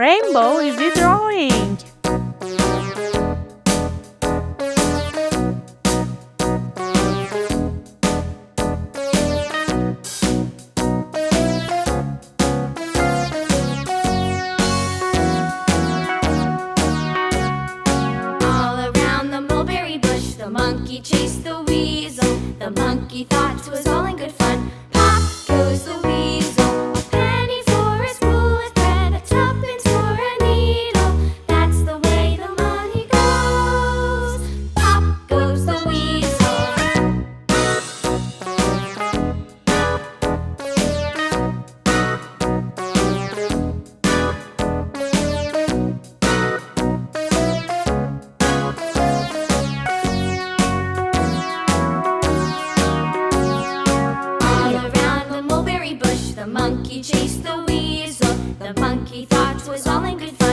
Rainbow is he drawing? The monkey chased the weasel. The monkey thought 'twas all in good fun. Pop goes the weasel. A penny for a spool of thread, a tuppence for a needle. That's the way the money goes. Pop goes the weasel. The monkey chased the weasel. The monkey thought 'twas all in good fun.